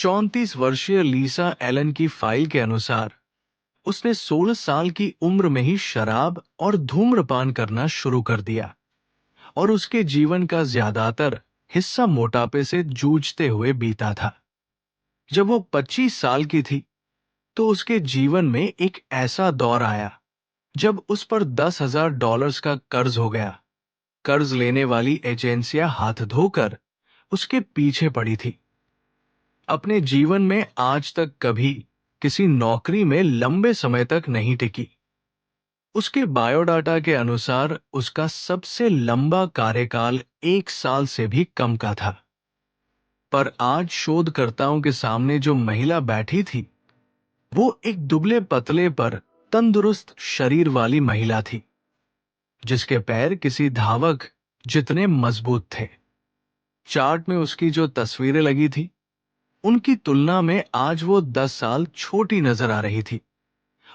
34 वर्षीय लीसा एलन की फाइल के अनुसार उसने 16 साल की उम्र में ही शराब और धूम्रपान करना शुरू कर दिया और उसके जीवन का ज्यादातर हिस्सा मोटापे से जूझते हुए बीता था। जब वो 25 साल की थी तो उसके जीवन में एक ऐसा दौर आया जब उस पर $10,000 का कर्ज हो गया। कर्ज लेने वाली एजेंसियां हाथ धोकर उसके पीछे पड़ी थी। अपने जीवन में आज तक कभी किसी नौकरी में लंबे समय तक नहीं टिकी। उसके बायोडाटा के अनुसार उसका सबसे लंबा कार्यकाल 1 साल से भी कम का था। पर आज शोधकर्ताओं के सामने जो महिला बैठी थी वो एक दुबले पतले पर तंदुरुस्त शरीर वाली महिला थी, जिसके पैर किसी धावक जितने मजबूत थे। चार्ट में उसकी जो तस्वीरें लगी थी उनकी तुलना में आज वो 10 साल छोटी नजर आ रही थी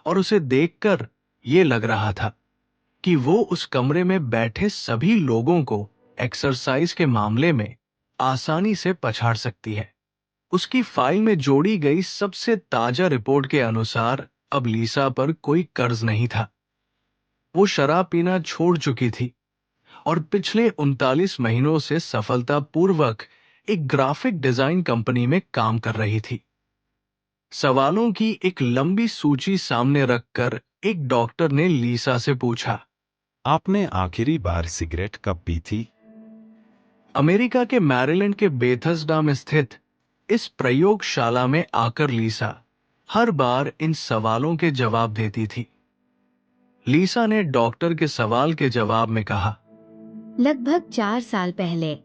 और उसे देखकर ये लग रहा था कि वो उस कमरे में बैठे सभी लोगों को एक्सरसाइज के मामले में आसानी से पछाड़ सकती है। उसकी फाइल में जोड़ी गई सबसे ताजा रिपोर्ट के अनुसार अब लीसा पर कोई कर्ज नहीं था। वो शराब पीना छोड़ चुकी थी और पिछले 39 महीनों से सफलतापूर्वक एक ग्राफिक डिजाइन कंपनी में काम कर रही थी। सवालों की एक लंबी सूची सामने रखकर एक डॉक्टर ने लीसा से पूछा, आपने आखिरी बार सिगरेट कब पी थी? अमेरिका के मैरीलैंड के बेथस्डा में स्थित इस प्रयोगशाला में आकर लीसा हर बार इन सवालों के जवाब देती थी। लीसा ने डॉक्टर के सवाल के जवाब में कहा, लगभग 4 साल पहले।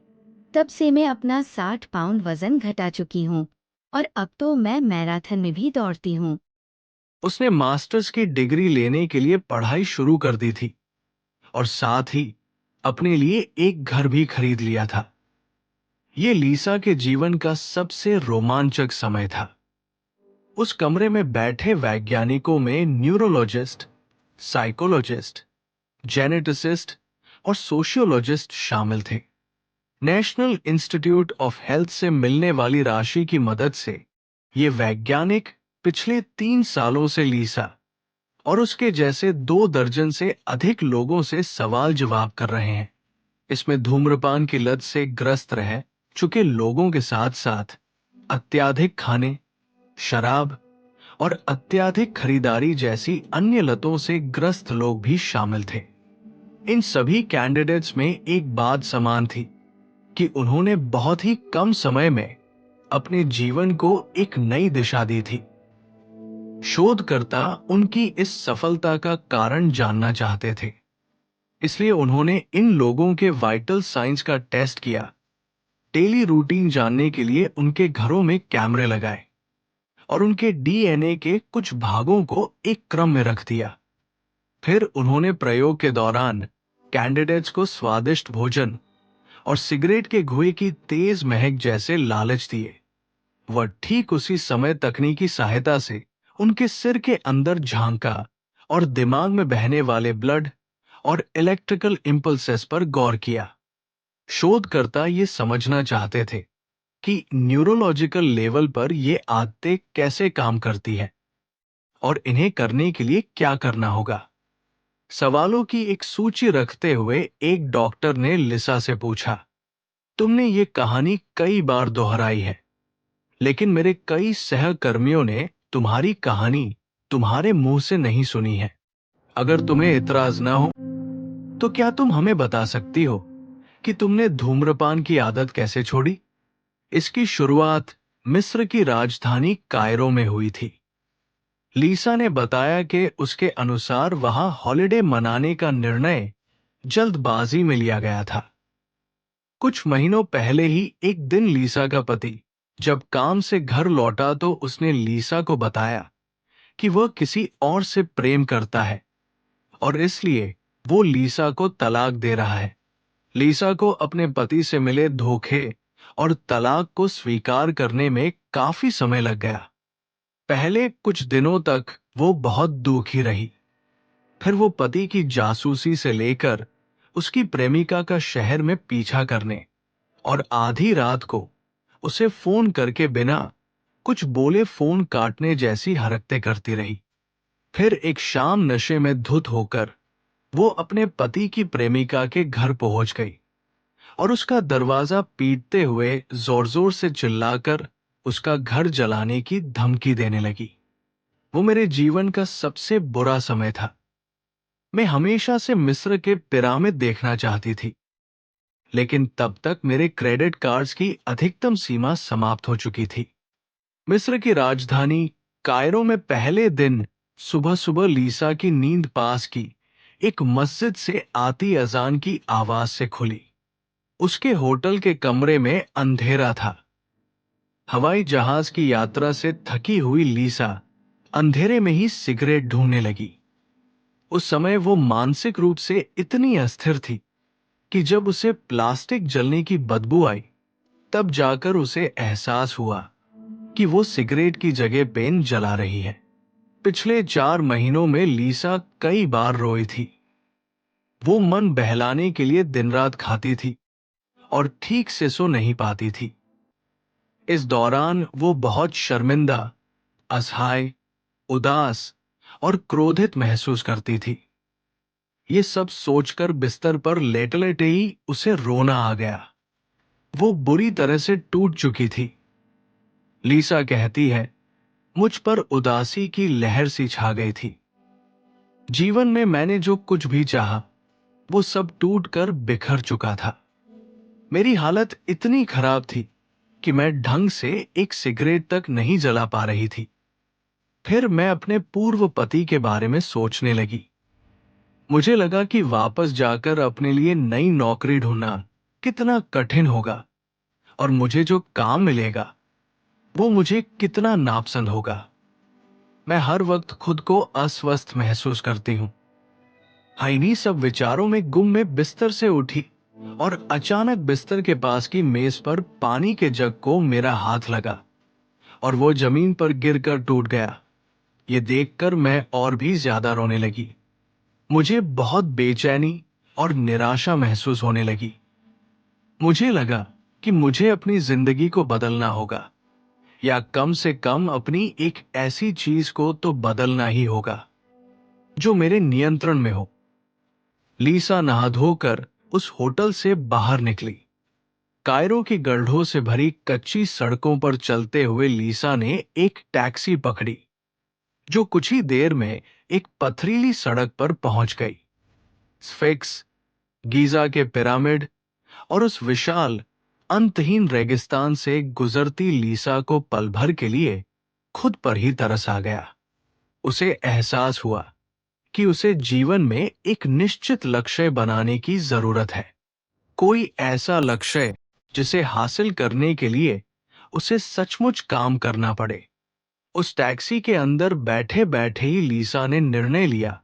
तब से मैं अपना 60 पाउंड वजन घटा चुकी हूँ और अब तो मैं मैराथन में भी दौड़ती हूँ। उसने मास्टर्स की डिग्री लेने के लिए पढ़ाई शुरू कर दी थी और साथ ही अपने लिए एक घर भी खरीद लिया था। ये लीसा के जीवन का सबसे रोमांचक समय था। उस कमरे में बैठे वैज्ञानिकों में न्यूरोलॉजिस्ट, साइकोलॉजिस्ट, जेनेटिसिस्ट और सोशियोलॉजिस्ट शामिल थे। नेशनल इंस्टीट्यूट ऑफ हेल्थ से मिलने वाली राशि की मदद से ये वैज्ञानिक पिछले 3 सालों से लीसा और उसके जैसे 2 दर्जन से अधिक लोगों से सवाल जवाब कर रहे हैं। इसमें धूम्रपान की लत से ग्रस्त रह चुके लोगों के साथ साथ अत्यधिक खाने, शराब और अत्यधिक खरीदारी जैसी अन्य लतों से ग्रस्त लोग भी शामिल थे। इन सभी कैंडिडेट्स में एक बात समान थी कि उन्होंने बहुत ही कम समय में अपने जीवन को एक नई दिशा दी थी। शोधकर्ता उनकी इस सफलता का कारण जानना चाहते थे, इसलिए उन्होंने इन लोगों के वाइटल साइंस का टेस्ट किया। डेली रूटीन जानने के लिए उनके घरों में कैमरे लगाए और उनके डीएनए के कुछ भागों को एक क्रम में रख दिया। फिर उन्होंने प्रयोग के दौरान कैंडिडेट्स को स्वादिष्ट भोजन और सिगरेट के धुएं की तेज महक जैसे लालच दिए। वह ठीक उसी समय तकनीकी सहायता से उनके सिर के अंदर झांका और दिमाग में बहने वाले ब्लड और इलेक्ट्रिकल इंपल्सेस पर गौर किया। शोधकर्ता ये समझना चाहते थे कि न्यूरोलॉजिकल लेवल पर ये आदतें कैसे काम करती है और इन्हें करने के लिए क्या करना होगा। सवालों की एक सूची रखते हुए एक डॉक्टर ने लिसा से पूछा, तुमने ये कहानी कई बार दोहराई है, लेकिन मेरे कई सहकर्मियों ने तुम्हारी कहानी तुम्हारे मुंह से नहीं सुनी है। अगर तुम्हें इतराज ना हो तो क्या तुम हमें बता सकती हो कि तुमने धूम्रपान की आदत कैसे छोड़ी? इसकी शुरुआत मिस्र की राजधानी कायरो में हुई थी। लीसा ने बताया कि उसके अनुसार वहां हॉलिडे मनाने का निर्णय जल्दबाजी में लिया गया था। कुछ महीनों पहले ही एक दिन लीसा का पति जब काम से घर लौटा तो उसने लीसा को बताया कि वह किसी और से प्रेम करता है और इसलिए वो लीसा को तलाक दे रहा है। लीसा को अपने पति से मिले धोखे और तलाक को स्वीकार करने में काफी समय लग गया। पहले कुछ दिनों तक वो बहुत दुखी रही। फिर वो पति की जासूसी से लेकर उसकी प्रेमिका का शहर में पीछा करने और आधी रात को उसे फोन करके बिना कुछ बोले फोन काटने जैसी हरकतें करती रही। फिर एक शाम नशे में धुत होकर वो अपने पति की प्रेमिका के घर पहुंच गई और उसका दरवाजा पीटते हुए जोर जोर से चिल्लाकर उसका घर जलाने की धमकी देने लगी। वो मेरे जीवन का सबसे बुरा समय था। मैं हमेशा से मिस्र के पिरामिड देखना चाहती थी, लेकिन तब तक मेरे क्रेडिट कार्ड्स की अधिकतम सीमा समाप्त हो चुकी थी। मिस्र की राजधानी कायरो में पहले दिन सुबह सुबह लीसा की नींद पास की एक मस्जिद से आती अजान की आवाज से खुली। उसके होटल के कमरे में अंधेरा था। हवाई जहाज की यात्रा से थकी हुई लीसा अंधेरे में ही सिगरेट ढूंढने लगी। उस समय वो मानसिक रूप से इतनी अस्थिर थी कि जब उसे प्लास्टिक जलने की बदबू आई, तब जाकर उसे एहसास हुआ कि वो सिगरेट की जगह पेन जला रही है। पिछले 4 महीनों में लीसा कई बार रोई थी। वो मन बहलाने के लिए दिन रात खाती थी और ठीक से सो नहीं पाती थी। इस दौरान वो बहुत शर्मिंदा, असहाय, उदास और क्रोधित महसूस करती थी। ये सब सोचकर बिस्तर पर लेटे लेटे ही उसे रोना आ गया। वो बुरी तरह से टूट चुकी थी। लीसा कहती है, मुझ पर उदासी की लहर सी छा गई थी। जीवन में मैंने जो कुछ भी चाहा, वो सब टूटकर बिखर चुका था। मेरी हालत इतनी खराब थी कि मैं ढंग से एक सिगरेट तक नहीं जला पा रही थी। फिर मैं अपने पूर्व पति के बारे में सोचने लगी। मुझे लगा कि वापस जाकर अपने लिए नई नौकरी ढूंढना कितना कठिन होगा और मुझे जो काम मिलेगा वो मुझे कितना नापसंद होगा। मैं हर वक्त खुद को अस्वस्थ महसूस करती हूँ। इन्हीं सब विचारों में गुम में बिस्तर से उठी और अचानक बिस्तर के पास की मेज पर पानी के जग को मेरा हाथ लगा और वो जमीन पर गिरकर टूट गया। ये देखकर मैं और भी ज्यादा रोने लगी। मुझे बहुत बेचैनी और निराशा महसूस होने लगी। मुझे लगा कि मुझे अपनी जिंदगी को बदलना होगा, या कम से कम अपनी एक ऐसी चीज को तो बदलना ही होगा जो मेरे नियंत्रण में हो। लीसा नहा धोकर उस होटल से बाहर निकली। कायरो की गड्ढों से भरी कच्ची सड़कों पर चलते हुए लीसा ने एक टैक्सी पकड़ी, जो कुछ ही देर में एक पथरीली सड़क पर पहुंच गई। स्फिंक्स, गीजा के पिरामिड और उस विशाल अंतहीन रेगिस्तान से गुजरती लीसा को पल भर के लिए खुद पर ही तरस आ गया। उसे एहसास हुआ कि उसे जीवन में एक निश्चित लक्ष्य बनाने की जरूरत है। कोई ऐसा लक्ष्य जिसे हासिल करने के लिए उसे सचमुच काम करना पड़े। उस टैक्सी के अंदर बैठे बैठे ही लीसा ने निर्णय लिया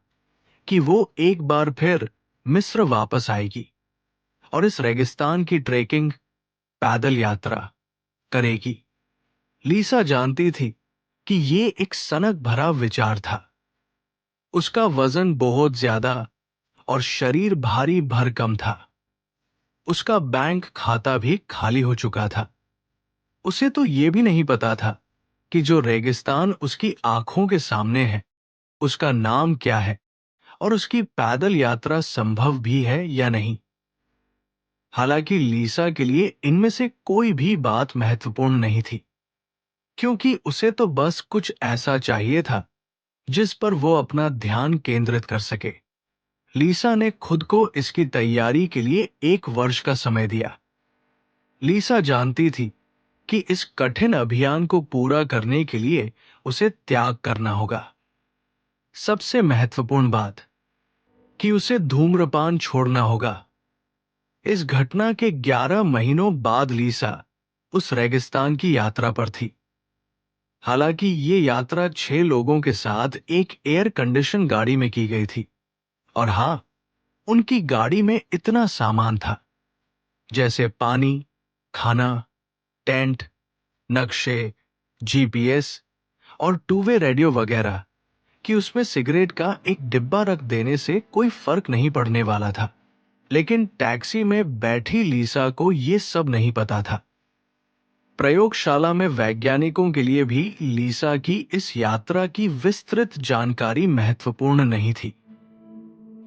कि वो एक बार फिर मिस्र वापस आएगी और इस रेगिस्तान की ट्रेकिंग, पैदल यात्रा करेगी। लीसा जानती थी कि ये एक सनक भरा विचार था। उसका वजन बहुत ज्यादा और शरीर भारी भरकम था। उसका बैंक खाता भी खाली हो चुका था। उसे तो ये भी नहीं पता था कि जो रेगिस्तान उसकी आंखों के सामने है, उसका नाम क्या है और उसकी पैदल यात्रा संभव भी है या नहीं। हालांकि लीसा के लिए इनमें से कोई भी बात महत्वपूर्ण नहीं थी, क्योंकि उसे तो बस कुछ ऐसा चाहिए था जिस पर वो अपना ध्यान केंद्रित कर सके। लीसा ने खुद को इसकी तैयारी के लिए 1 वर्ष का समय दिया। लीसा जानती थी कि इस कठिन अभियान को पूरा करने के लिए उसे त्याग करना होगा। सबसे महत्वपूर्ण बात कि उसे धूम्रपान छोड़ना होगा। इस घटना के 11 महीनों बाद लीसा उस रेगिस्तान की यात्रा पर थी। हालांकि ये यात्रा 6 लोगों के साथ एक एयर कंडीशन गाड़ी में की गई थी, और हाँ, उनकी गाड़ी में इतना सामान था, जैसे पानी, खाना, टेंट, नक्शे, जीपीएस और टू वे रेडियो वगैरह, कि उसमें सिगरेट का एक डिब्बा रख देने से कोई फर्क नहीं पड़ने वाला था। लेकिन टैक्सी में बैठी लीसा को ये सब नहीं पता था। प्रयोगशाला में वैज्ञानिकों के लिए भी लीसा की इस यात्रा की विस्तृत जानकारी महत्वपूर्ण नहीं थी,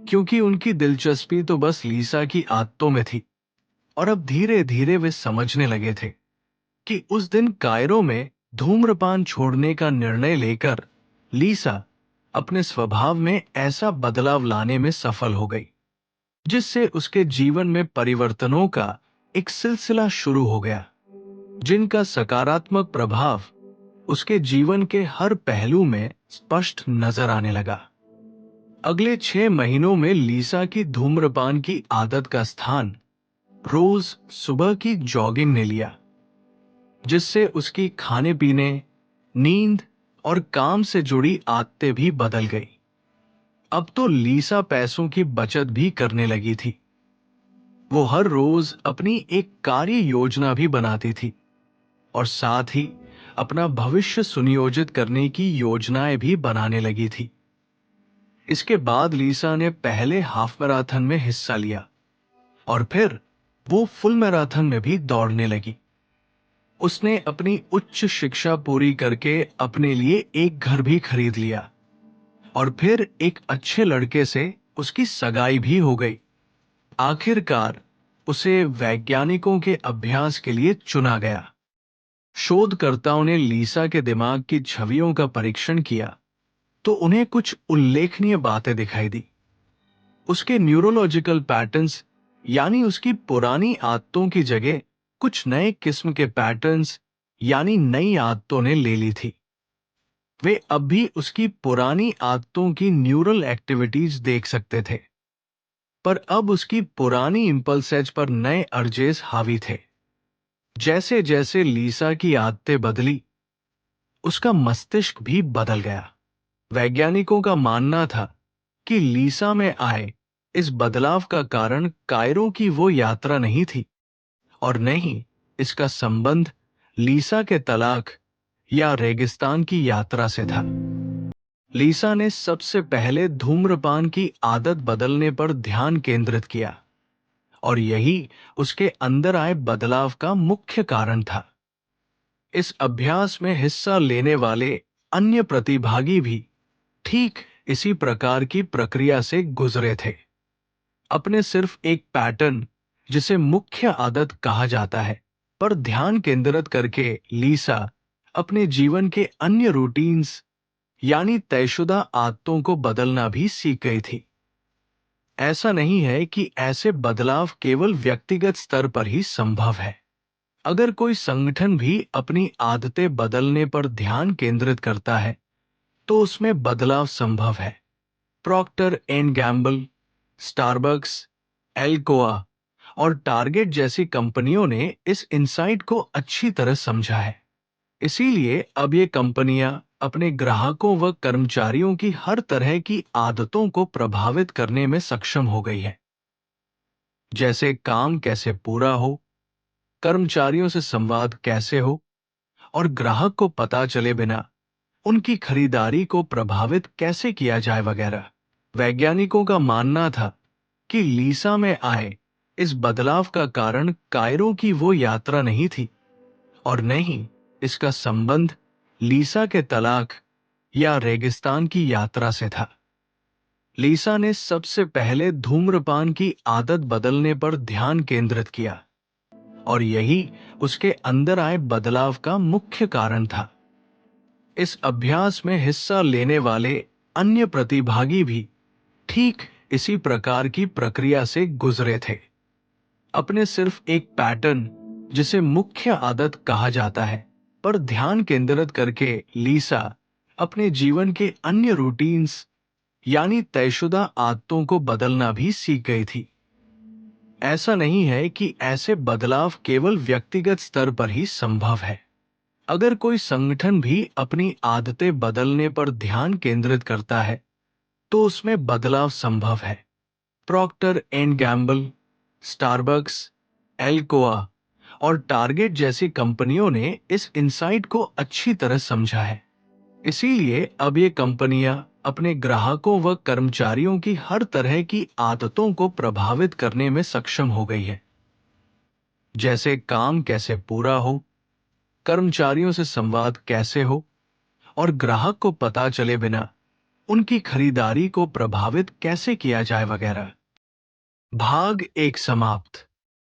क्योंकि उनकी दिलचस्पी तो बस लीसा की आदतों में थी। और अब धीरे धीरे वे समझने लगे थे कि उस दिन कायरो में धूम्रपान छोड़ने का निर्णय लेकर लीसा अपने स्वभाव में ऐसा बदलाव लाने में सफल हो गई, जिससे उसके जीवन में परिवर्तनों का एक सिलसिला शुरू हो गया, जिनका सकारात्मक प्रभाव उसके जीवन के हर पहलू में स्पष्ट नजर आने लगा। अगले 6 महीनों में लीसा की धूम्रपान की आदत का स्थान रोज सुबह की जॉगिंग ने लिया, जिससे उसकी खाने पीने, नींद और काम से जुड़ी आदतें भी बदल गई। अब तो लीसा पैसों की बचत भी करने लगी थी। वो हर रोज अपनी एक कार्य योजना भी बनाती थी और साथ ही अपना भविष्य सुनियोजित करने की योजनाएं भी बनाने लगी थी। इसके बाद लीसा ने पहले हाफ मैराथन में हिस्सा लिया और फिर वो फुल मैराथन में भी दौड़ने लगी। उसने अपनी उच्च शिक्षा पूरी करके अपने लिए एक घर भी खरीद लिया और फिर एक अच्छे लड़के से उसकी सगाई भी हो गई। आखिरकार उसे वैज्ञानिकों के अभ्यास के लिए चुना गया। शोधकर्ताओं ने लीसा के दिमाग की छवियों का परीक्षण किया तो उन्हें कुछ उल्लेखनीय बातें दिखाई दी। उसके न्यूरोलॉजिकल पैटर्न्स, यानी उसकी पुरानी आदतों की जगह कुछ नए किस्म के पैटर्न्स यानी नई आदतों ने ले ली थी। वे अब भी उसकी पुरानी आदतों की न्यूरल एक्टिविटीज देख सकते थे, पर अब उसकी पुरानी इंपल्सेज पर नए अर्जेस हावी थे। जैसे जैसे लीसा की आदतें बदली, उसका मस्तिष्क भी बदल गया। वैज्ञानिकों का मानना था कि लीसा में आए इस बदलाव का कारण कायरो की वो यात्रा नहीं थी और न ही इसका संबंध लीसा के तलाक या रेगिस्तान की यात्रा से था। लीसा ने सबसे पहले धूम्रपान की आदत बदलने पर ध्यान केंद्रित किया और यही उसके अंदर आए बदलाव का मुख्य कारण था। इस अभ्यास में हिस्सा लेने वाले अन्य प्रतिभागी भी ठीक इसी प्रकार की प्रक्रिया से गुजरे थे। अपने सिर्फ एक पैटर्न, जिसे मुख्य आदत कहा जाता है, पर ध्यान केंद्रित करके लीसा अपने जीवन के अन्य रूटीन्स यानी तयशुदा आदतों को बदलना भी सीख गई थी। ऐसा नहीं है कि ऐसे बदलाव केवल व्यक्तिगत स्तर पर ही संभव है। अगर कोई संगठन भी अपनी आदतें बदलने पर ध्यान केंद्रित करता है तो उसमें बदलाव संभव है। Procter and Gamble, Starbucks, Alcoa और टारगेट जैसी कंपनियों ने इस इनसाइट को अच्छी तरह समझा है। इसीलिए अब ये कंपनियां अपने ग्राहकों व कर्मचारियों की हर तरह की आदतों को प्रभावित करने में सक्षम हो गई है। जैसे काम कैसे पूरा हो, कर्मचारियों से संवाद कैसे हो और ग्राहक को पता चले बिना उनकी खरीदारी को प्रभावित कैसे किया जाए वगैरह। वैज्ञानिकों का मानना था कि लीसा में आए इस बदलाव का कारण कायरो की वो यात्रा नहीं थी और न ही इसका संबंध लीसा के तलाक या रेगिस्तान की यात्रा से था। लीसा ने सबसे पहले धूम्रपान की आदत बदलने पर ध्यान केंद्रित किया और यही उसके अंदर आए बदलाव का मुख्य कारण था। इस अभ्यास में हिस्सा लेने वाले अन्य प्रतिभागी भी ठीक इसी प्रकार की प्रक्रिया से गुजरे थे। अपने सिर्फ एक पैटर्न, जिसे मुख्य आदत कहा जाता है, पर ध्यान केंद्रित करके लीसा अपने जीवन के अन्य रूटीन्स यानी तयशुदा आदतों को बदलना भी सीख गई थी। ऐसा नहीं है कि ऐसे बदलाव केवल व्यक्तिगत स्तर पर ही संभव है। अगर कोई संगठन भी अपनी आदतें बदलने पर ध्यान केंद्रित करता है तो उसमें बदलाव संभव है। Procter and Gamble, Starbucks, Alcoa और टारगेट जैसी कंपनियों ने इस इनसाइट को अच्छी तरह समझा है। इसीलिए अब ये कंपनियां अपने ग्राहकों व कर्मचारियों की हर तरह की आदतों को प्रभावित करने में सक्षम हो गई है। जैसे काम कैसे पूरा हो, कर्मचारियों से संवाद कैसे हो और ग्राहक को पता चले बिना उनकी खरीदारी को प्रभावित कैसे किया जाए वगैरह। भाग 1 समाप्त।